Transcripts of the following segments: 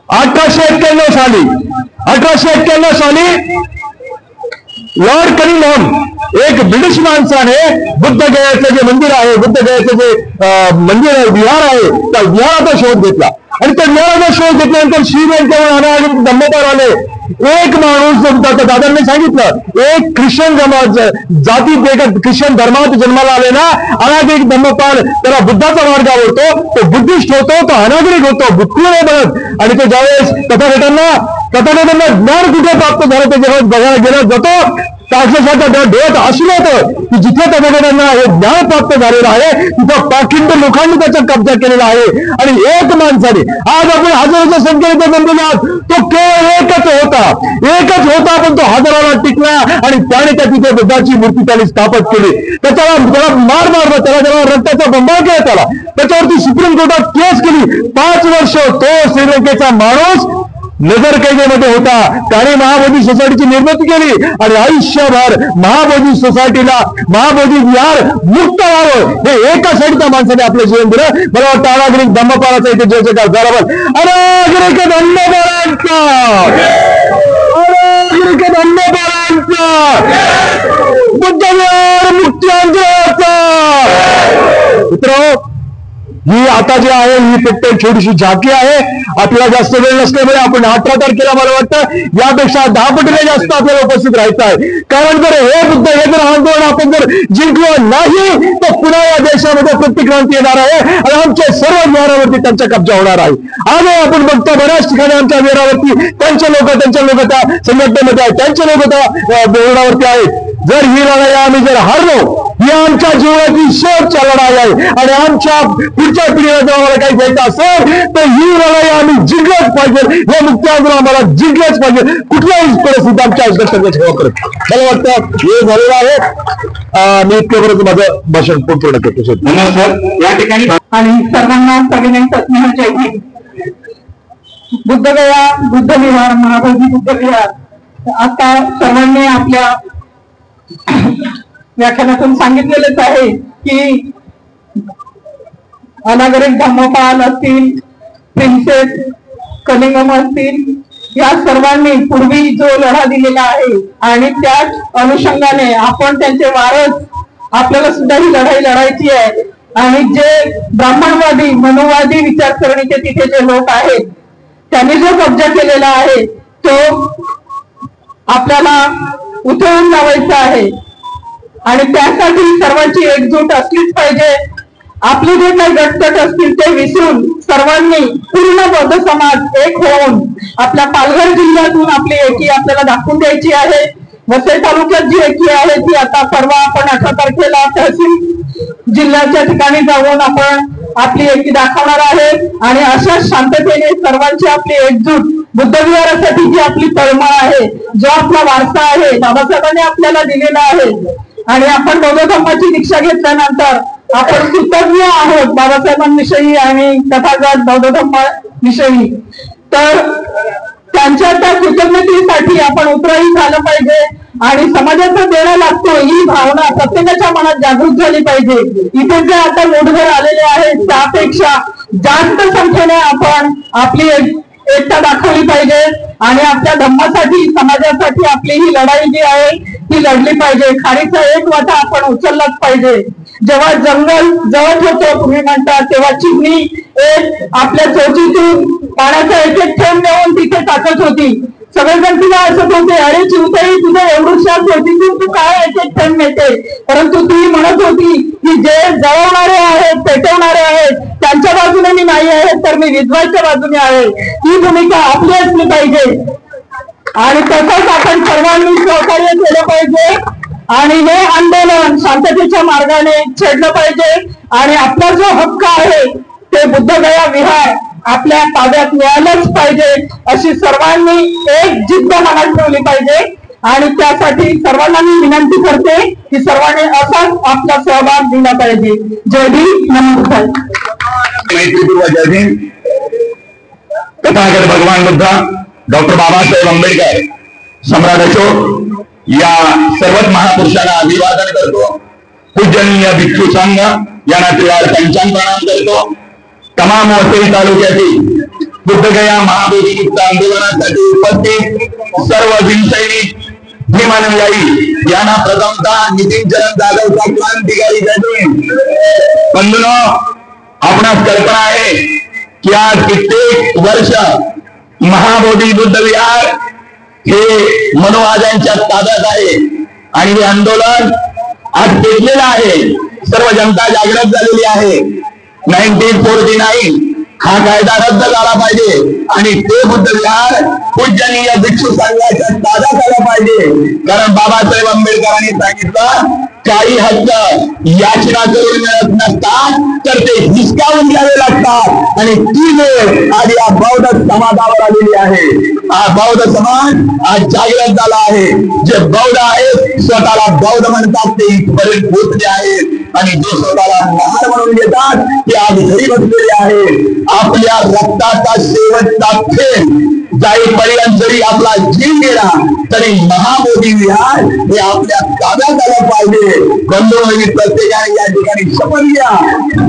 1891 साली लॉर्ड कनिंघहॅम एक ब्रिटिश माणसाने बुद्धगयाचं जे मंदिर आहे, बुद्धगयाचं जे मंदिर आहे, विहार आहे, त्या विहाराचा शोध घेतला आणि त्या विहाराचा शोध घेतल्यानंतर श्रीलंकेवर अनागरिक धम्मपाल आले. एक माणूस दादांनी सांगितलं, एक ख्रिश्चन जातीत एका ख्रिश्चन धर्मात जन्माला आले ना अनागरिक धम्मपाल, त्याला बुद्धाचा मार्ग आवडतो, तो बुद्धिस्ट होतो, तो अनागरिक होतो, बुद्धी नाही बनत. आणि तो ज्यावेळेस तथागतांना ज्ञान कुठे प्राप्त झालं ते जेव्हा बघायला गेला जातो, अक्षरशः डोळ्यात हसून होतं की जिथे तथागतांना हे ज्ञान प्राप्त झालेलं आहे तिथं पाखिंड लोकांनी त्याचा कब्जा केलेला आहे. आणि एक माणसाने आज आपण हजारोच्या संख्येने जमलेला तो केवळ एकच होता पण तो हजाराला टिकला आणि त्याने त्या तिथे बुद्धाची मूर्ती त्याने स्थापित केली. त्याला मार मारला, त्याला रक्ताचा बंबाळ केला, त्याच्यावरती सुप्रीम कोर्टात केस केली. 5 वर्ष तो श्रीलंकेचा माणूस नजरकैदेमध्ये होता. त्याने महाबोधी सोसायटीची निर्मिती केली आणि आयुष्यभर महाबोधी सोसायटीला, महाबोधी विहार मुक्त व्हावं हे एका साईडच्या माणसाने आपलं जीवन दिलं. मला वाटतं अनागरिक धम्मपालाचा इथे जय जयकार झाला. अनागरिक धम्मपालांचा, अनागरिक धम्मपालांचा, बुद्ध विहार मुक्त्यांचा. मित्रांनो, ही आता जी आहे ही फक्त छोटीशी झाकी आहे. आपल्याला जास्त वेळ नसल्यामुळे आपण 18 तारखेला मला वाटतं यापेक्षा 10 पटीने जास्त आपल्याला उपस्थित राहायचं आहे. कारण जर हे बुद्ध हे जर आंदोलन आपण जर जिंकलं नाही तर पुन्हा या देशामध्ये प्रतिक्रांती येणार आहे आणि आमच्या सर्व विहारावरती त्यांचा कब्जा होणार आहे. आज आपण बघतो बऱ्याच ठिकाणी आमच्या विहारावरती त्यांचे लोक त्या संघटनेमध्ये आहेत, त्यांचे लोक त्या विहारावरती आहेत. जर ही लढाई आम्ही जर हारलो, ही आमच्या जीवनाची शेवटची लढाई आहे आणि आमच्या पुढच्या पिढीला जर आम्हाला काही घ्यायचं असेल तर ही लढाई आम्ही जिंकलंच पाहिजे. हे मुक्ती आंदोलन आम्हाला जिंकलंच पाहिजे. कुठल्याही परिस्थितीत आमच्या आयुष्यात सेवा करत मला वाटतं हे झालेलं आहे. मी इतक्यापर्यंत माझं भाषण पूर्ण करतो. नमस्कार. या ठिकाणी आणि सर्वांना सविनय जय हिंद. बुद्धगया, बुद्ध विहार, महाबोधी बुद्ध विहार आता सर्वांनी आपल्या व्याख्यानातून सांगितलेलेच आहे की अनागरिक धम्मपाल असतील, प्रिन्सेस कनिंघहॅम असतील, या सर्वांनी पूर्वी जो लढा दिलेला आहे आणि त्याच अनुषंगाने आपण त्यांचे वारस आपल्याला सुद्धा ही लढाई लढायची आहे. आणि जे ब्राह्मणवादी मनोवादी विचारसरणीचे तिथे जे लोक आहेत त्यांनी जो कब्जा केलेला आहे तो आपल्याला उतरवून लावायचा आहे आणि त्यासाठी सर्वांची एकजूट असलीच पाहिजे. आपले जे काही गटतट असतील ते विसरून सर्वांनी पूर्ण बौद्ध समाज एक होऊन आपल्या पालघर जिल्ह्यातून आपली एकी आपल्याला दाखवून द्यायची आहे. वसई तालुक्यात जी एकी आहे ती आता परवा आपण 18 तारखेला तहसील जिल्ह्याच्या ठिकाणी जाऊन आपण आपली एकी दाखवणार आहे आणि अशा शांततेने सर्वांची आपली एकजूट बुद्ध विहारासाठी जी आपली तळमळ आहे, जो आपला वारसा आहे बाबासाहेबांनी आपल्याला दिलेला आहे आणि आपण बौद्ध धर्माची दीक्षा घेतल्यानंतर आपण कृतज्ञ आहोत बाबासाहेबांविषयी आणि तथागत बौद्ध धर्माविषयी. तर त्यांच्या त्या कृतज्ञतेसाठी आपण उतरही झालं पाहिजे आणि समाजाचा देणं लागतो ही भावना प्रत्येकाच्या मनात जागृत झाली पाहिजे. इथे जे आता लोटभर आलेले आहेत त्यापेक्षा जास्त संख्येने आपण आपली एकता दाखवली पाहिजे आणि आपल्या धम्मासाठी समाजासाठी आपली ही लढाई जी आहे ती लढली पाहिजे. खारीचा एक वाटा आपण उचललाच पाहिजे. जेव्हा जंगल जळत होतं तुम्ही म्हणता तेव्हा चिमणी एक आपल्या चोचीतून पाण्याचा एक एक थेंब नेऊन तिथे टाकत होती. सगळेजण तिला असत होते, अरे चिवताई तुझ्या एवढ्या चोचीतून तू काय एक एक थेंब नेते, परंतु ती म्हणत होती की जे जळवणारे आहेत पेटवणारे आहेत त्यांच्या बाजूने मी नाही आहे तर मी विधवाच्या बाजूने आहे. ही भूमिका आपली असली पाहिजे आणि तसंच आपण सर्वांनी सहकार्य केलं पाहिजे आणि हे आंदोलन शांततेच्या मार्गाने छेडलं पाहिजे आणि आपला जो हक्क आहे ते बुद्धगया विहार आपल्या ताब्यात मिळालंच पाहिजे अशी सर्वांनी एक जिद्द मनात ठेवली पाहिजे आणि त्यासाठी सर्वांना मी विनंती करते की सर्वांनी असाच आपला सहभाग दिला पाहिजे. जय भीम, नमस्कार. मैत्रीपूर्व जय भीम. तथागत भगवान बुद्ध, डॉक्टर बाबासाहेब आंबेडकर, सम्राट अशोक या सर्वच महापुरुषांना अभिवादन करतो. पूजनीय भिक्षू संघ यांना त्रिवार पंचांग प्रणाम करतो. तमाम वसई तालुक्यातील बुद्धगया महाबोधी मुक्त आंदोलनासाठी उपस्थित सर्व भीमसैनिक भीमानुयायी यांना प्रथमतः नितीन चरण जाधवचा क्रांतिकारी जय. बंधूंनो, आपणास कल्पना आहे की आज कित्येक वर्ष महाबोधी बुद्ध विहार हे मनोवाद्यांच्या ताब्यात आहे आणि हे आंदोलन आज पेटलेलं आहे. सर्व जनता जागृत झालेली आहे. 1949 हा कायदा रद्द झाला पाहिजे आणि ते बुद्ध विहार पूजनीय भिक्षू संघाच्या ताब्यात आलं पाहिजे. कारण बाबासाहेब आंबेडकरांनी सांगितलं, काही हक्क याचना करून मिळत नसतात तर ते हिसकावून घ्यावे लागतात आणि ती वेळ आज या बौद्ध समाजावर आलेली आहे. हा बौद्ध समाज आज जागृत झाला आहे. जे बौद्ध आहेत स्वतःला बौद्ध म्हणतात ते इथपर्यंत पोहोचले आहेत आणि जे स्वतःला महान म्हणून घेतात ते आज घरी बसलेले आहेत. आपल्या रक्ताचा शेवटचा थेंब जाईपर्यंत जरी आपला जीव गेला तरी महाबोधी विहार हे आपल्या ताब्यात आलं पाहिजे. बंधूंनी प्रत्येकाने या ठिकाणी शपथ घ्या,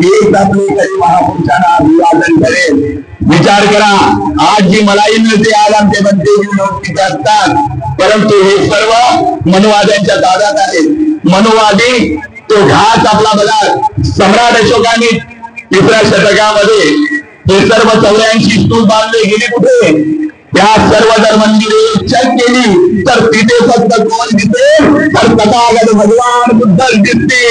एक आपले तरी महापुरुषांना अभिवादन करेल. विचार करा, आज जी मलाई मिळते आज आमचे बंदे नोकरीचे असतात, परंतु हे सर्व मनोवाद्यांच्या ताब्यात आहे. मनोवादी तो घास आपला बघा, सम्राट अशोकांनी 3ऱ्या शतकामध्ये हे सर्व 84 स्तूप बांधले गेले कुठे? त्या सर्व जर मंदिरे चेक केली तर तिथे फक्त कोण दिसते तर तथागत भगवान बुद्ध दिसते.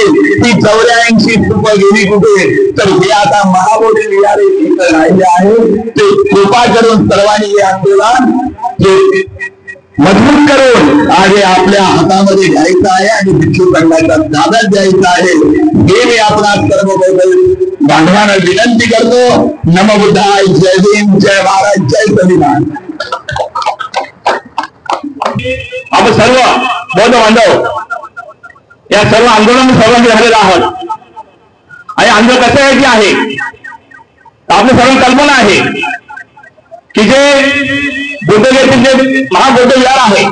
ती 84 स्तूप गेली कुठे? तर हे आता महाबोधी विहार इथे राहिले आहे. ते कृपा करून सर्वांनी हे आंदोलन मजबूत करून आज आपल्या हातामध्ये घ्यायचं आहे आणि भिक्षू संघाच्या ताब्यात द्यायचं आहे. हे मी आपणास सर्व बांधवांना विनंती करतो. नमो बुद्धाय, जय भीम, जय महाराज, जय संविधान. आपण सर्व बौद्ध बांधव या सर्व आंदोलन सहभागी झालेलो आहोत आणि आंदोलन कशासाठी आहे? आपल्या सर्व कल्पना आहे की जे बुद्धगयेतील जे महाबौद्ध विहार आहे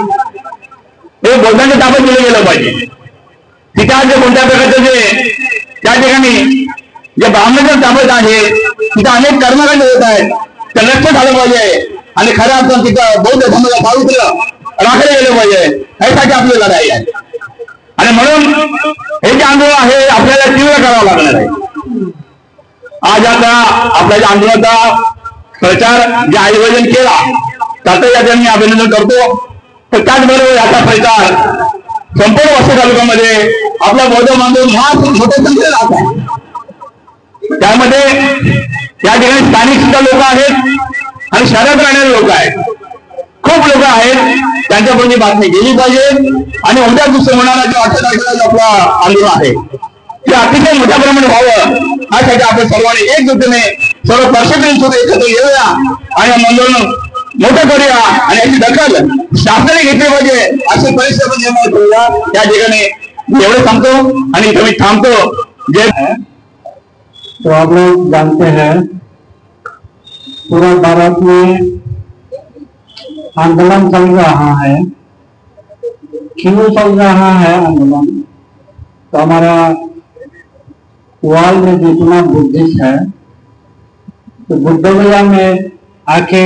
ते बौद्धांच्या ताब्यात दिलं गेलं पाहिजे. तिथे आज जे कोणत्या प्रकारचे जे त्या ठिकाणी जे ब्राह्मणांच्या ताब्यात आहे तिथे अनेक कर्मकांड होत आहेत, ते लक्ष झालं पाहिजे आणि खऱ्या अर्थानं तिथं बौद्ध धर्माला पावित्र्य राखले गेलं पाहिजे. यासाठी आपली लढाई आहे आणि म्हणून हे जे आंदोलन आहे आपल्याला तीव्र करावं लागणार आहे. आज आता आपल्या ज्या आंदोलनाचा प्रचार जे आयोजन केला त्याचं या मी अभिनंदन करतो. तर त्याचबरोबर याचा प्रचार संपूर्ण वाशी तालुक्यामध्ये आपला बौद्ध बांधव मोठ्या संख्येने राहत आहे. त्यामध्ये या ठिकाणी स्थानिक सुद्धा लोक आहेत आणि शहरात राहणारे लोक आहेत. खूप लोक आहेत, त्यांच्यापर्यंत बातमी गेली पाहिजे आणि उद्या दुसरं होणारा जो 8 तारखेला आपला आंदोलन आहे ते अतिशय मोठ्या प्रमाणे व्हावं यासाठी आपण सर्वांनी एकजुटीने सर्व प्रशासन सुद्धा एकत्र येऊया आणि आंदोलन मोठं करूया आणि याची दखल शासनाने घेतली पाहिजे अशी परिस्थिती निर्माण करूया. या ठिकाणी एवढे सांगतो आणि इथे मी थांबतो. जय. तो आप लोग जानते हैं पूरा भारत में आंदोलन चल रहा है. क्यों चल रहा है आंदोलन? तो हमारा वर्ल्ड में जितना बुद्धिस्ट है तो बुद्ध गया में आके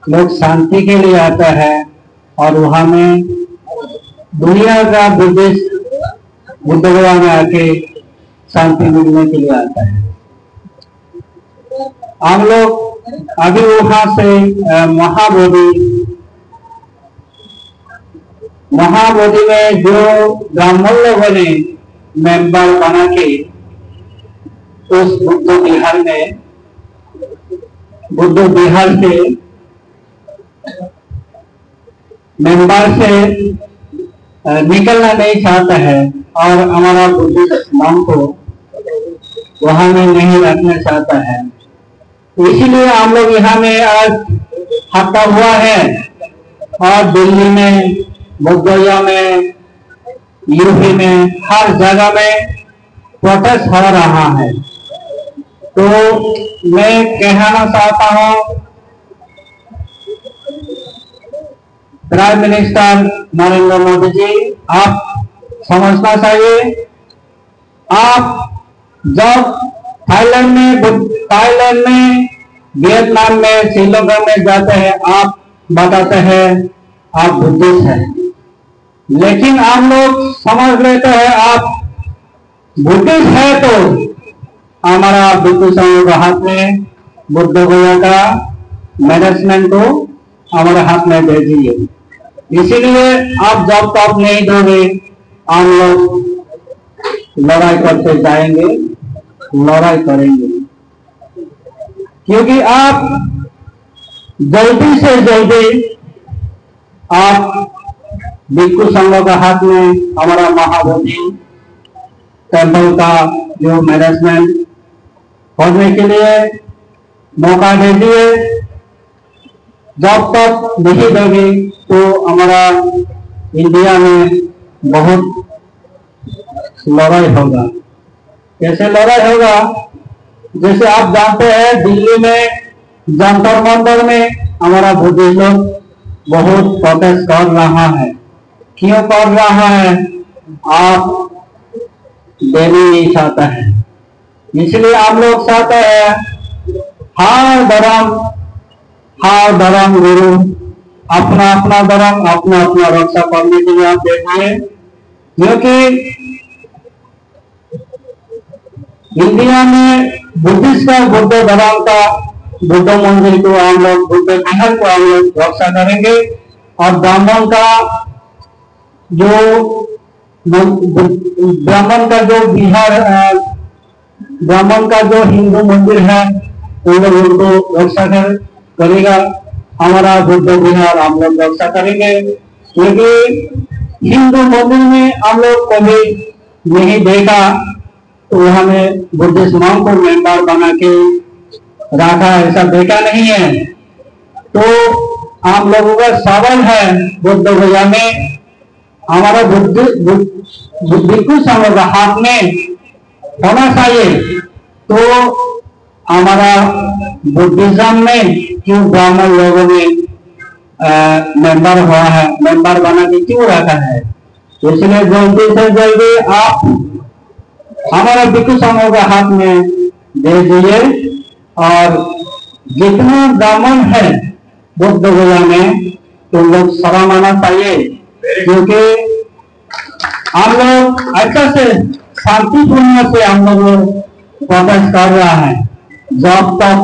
लोग शांति के लिए आता है और वहां में दुनिया का बुद्धिस्ट बुद्ध गया में आके शांति मिलने के लिए आता है. हम लोग अभी वहां से महाबोधि में जो ब्राह्मण लोगों ने मेंबर बना के उस बुद्ध विहार से मेंबर से निकलना नहीं चाहता है और हमारा बुद्ध इस्लाम को वहां में नहीं रखना चाहता है. इसीलिए हम लोग यहाँ में आज हटा हुआ है और दिल्ली में, बोधगया में, यूपी में हर जगह में प्रोटेस्ट हो रहा है. तो मैं कहना चाहता हूँ प्राइम मिनिस्टर नरेंद्र मोदी जी, आप समझना चाहिए, आप जब थाईलैंड में वियतनाम में, श्रीलंका में जाते हैं, आप बताते हैं आप बुद्धिस्ट हैं, लेकिन आप लोग समझ लेते हैं आप बुद्धिस्ट है तो हमारा भिक्षु संघ के हाथ में बुद्ध गया का मैनेजमेंट को हमारे हाथ में दे दीजिए। इसीलिए आप जब तक नहीं दोगे हम लोग लड़ाई करते जाएंगे, लड़ाई करेंगे, क्योंकि आप जल्दी से जल्दी आप भिक्षु संघ के हाथ में हमारा महाबोधि टेम्पल का जो मैनेजमेंट खोलने के लिए मौका दे दिए। जब तक नहीं दोगे तो हमारा इंडिया में बहुत लड़ाई होगा। कैसे लड़ाई होगा? जैसे आप जानते हैं दिल्ली में जंतर मंतर में हमारा बुद्धिस्ट लोग बहुत प्रोटेस्ट कर रहा है। क्यों कर रहा है? आप देने नहीं चाहता है, इसलिए आप लोग चाहते हैं हर धर्म गुरु अपना अपना धर्म अपना अपना रक्षा करने के लिए आप देखिए, क्योंकि इंडिया में बुद्धिस्ट का बुद्ध धर्म का बुद्ध मंदिर को हम लोग बुद्ध विहार को हम लोग रक्षा करेंगे, और ब्राह्मण का जो विहार ब्राह्मण का जो हिंदू मंदिर है वो लोग उनको रक्षा करेगा। हमारा बुद्ध विहार हम लोग रक्षा करेंगे, क्योंकि हिंदू मंदिर में हम लोग कभी नहीं देखा तो हमें बुद्धिस्ट मॉन्क को मेंबर बना के रखा, ऐसा देखा नहीं है। तो आप लोगों का सवाल है बुद्ध गया में हमारा भिक्षु संघ का हाथ में होना चाहिए, तो हमारा बुद्धिज्म में क्यों ब्राह्मण लोगों ने मेंबर हुआ है, मेंबर बना के क्यों रखा है? इसलिए जल्दी से जल्दी आप हमारा भिक्षु संघ के हाथ में दे दीजिए, और जितने ब्राह्मण है बुद्ध गया में तो लोग शर्म आना चाहिए, क्योंकि हम लोग अच्छा से शांतिपूर्ण से हम लोग प्रोटेस्ट कर रहा है। जब तक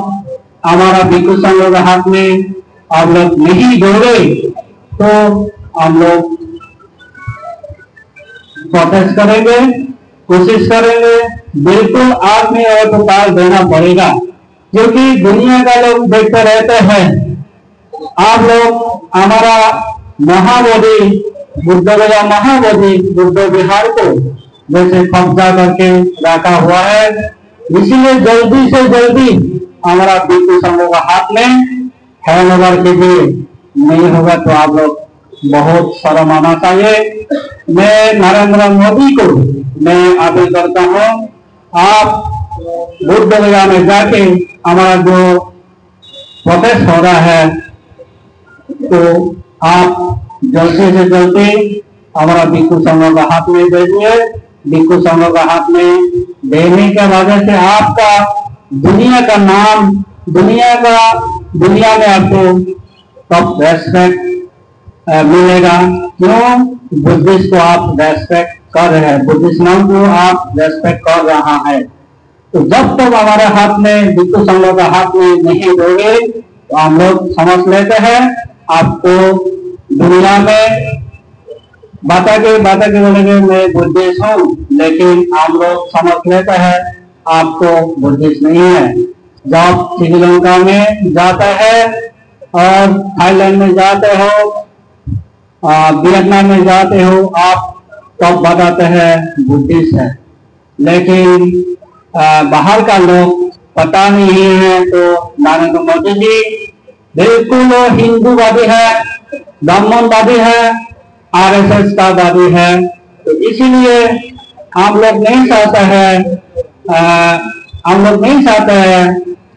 हमारा भिक्षु संघ के हाथ में आप लोग नहीं दोगे तो हम लोग प्रोटेस्ट करेंगे, कोशिश करेंगे, बिल्कुल आदमी और उतार देना पड़ेगा, क्योंकि दुनिया का लोग देखते रहते हैं आप लोग हमारा महाबोधि बुद्ध गया महाबोधि बुद्ध विहार को जैसे कब्जा करके रखा हुआ है। इसीलिए जल्दी से जल्दी हमारा भिक्षु संघ का हाथ में हैंड ओवर कीजिए, नहीं होगा तो आप लोग बहुत शर्म आना चाहिए। मैं नरेंद्र मोदी को मैं अपील करता हूँ, आप बुद्ध गया में जाके हमारा जो प्रोटेस्ट हो रहा है तो आप जल्दी से जल्दी हमारा भिक्षु संघ का हाथ में दे दिए। भिक्षु संघ का हाथ में देने के वजह से आपका दुनिया का नाम दुनिया में आपको तब रेस्पेक्ट मिलेगा। क्यों? बुद्धिस्ट को आप रेस्पेक्ट कर रहे हैं, बुद्धिस्ट नाम को आप रेस्पेक्ट कर रहा है। तो जब तक हमारे हाथ में भिक्षु संघ का हाथ में नहीं दोगे तो हम लोग समझ लेते हैं आपको दुनिया में बाता के बोलेंगे मैं बुद्धिस्ट हूँ, लेकिन हम लोग समझ लेते हैं आपको बुद्धिस्ट नहीं है। जब श्रीलंका में जाता है और थाईलैंड में जाते हो, वियतनाम में जाते हो, आप तब बताते हैं बुद्धिस्ट है, लेकिन बाहर का लोग पता नहीं है तो नरेंद्र मोदी जी बिल्कुल हिंदूवादी है, ब्राह्मणवादी है, आरएसएस का वादी है। तो इसीलिए हम लोग नहीं चाहते हैं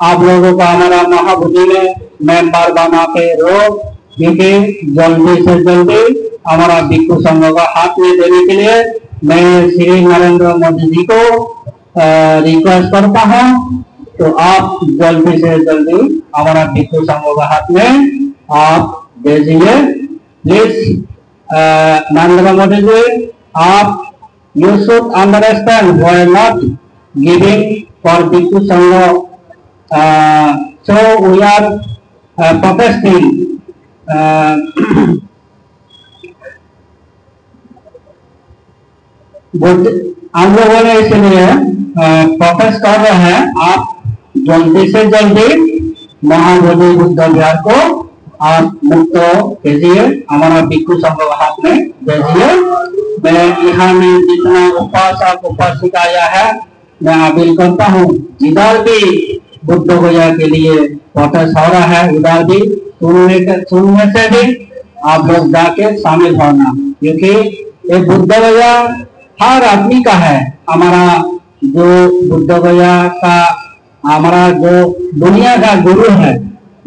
आप लोगों का हमारा महाबोधि में मेंबर बना के रो, क्योंकि जल्दी से जल्दी हमारा भिक्षु संघ का हाथ में देने के लिए मैं श्री नरेंद्र मोदी जी को रिक्वेस्ट करता हूँ। तो आप जल्दी से जल्दी हमारा भिक्षु संघ का हाथ में आप भेजिए प्लीज। नरेंद्र मोदी जी, आप you should understand we are not giving for Bhikkhu Sangha, so we are protesting. हम लोगों ने इसलिए प्रोटेस्ट कर रहे हैं, आप जल्दी से जल्दी महाबोधि बुद्ध विहार को आप मुक्त कीजिए, हमारा भिक्षु संघ के हाथ में भेजिए। मैं यहाँ में जितना उपासक उपासिका आया है, मैं अपील करता हूँ जिधर भी बुद्ध गया के लिए प्रोटेस्ट हो रहा है, उधर भी सुनने से भी आप लोग जाके शामिल होना, क्योंकि ये बुद्ध गया हर आदमी का है। हमारा जो बुद्ध गया का हमारा जो दुनिया का गुरु है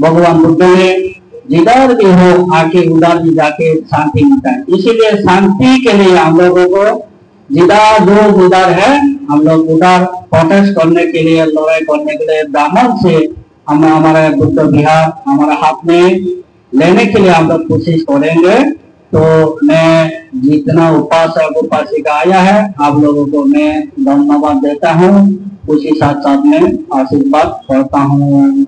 भगवान बुद्ध ने जिधर भी हो आके उधर भी जाके शांति मिलता है। इसीलिए शांति के लिए हम लोगों को जिधर है हम लोग उधर प्रोटेस्ट करने के लिए, लड़ाई करने के लिए ब्राह्मण से हम हमारे बुद्ध विहार हमारे हाथ में लेने के लिए हम लोग कोशिश करेंगे। तो मैं जितना उपासक उपासिका आया है आप लोगों को मैं धन्यवाद देता हूँ, उसी साथ साथ में आशीर्वाद करता हूँ।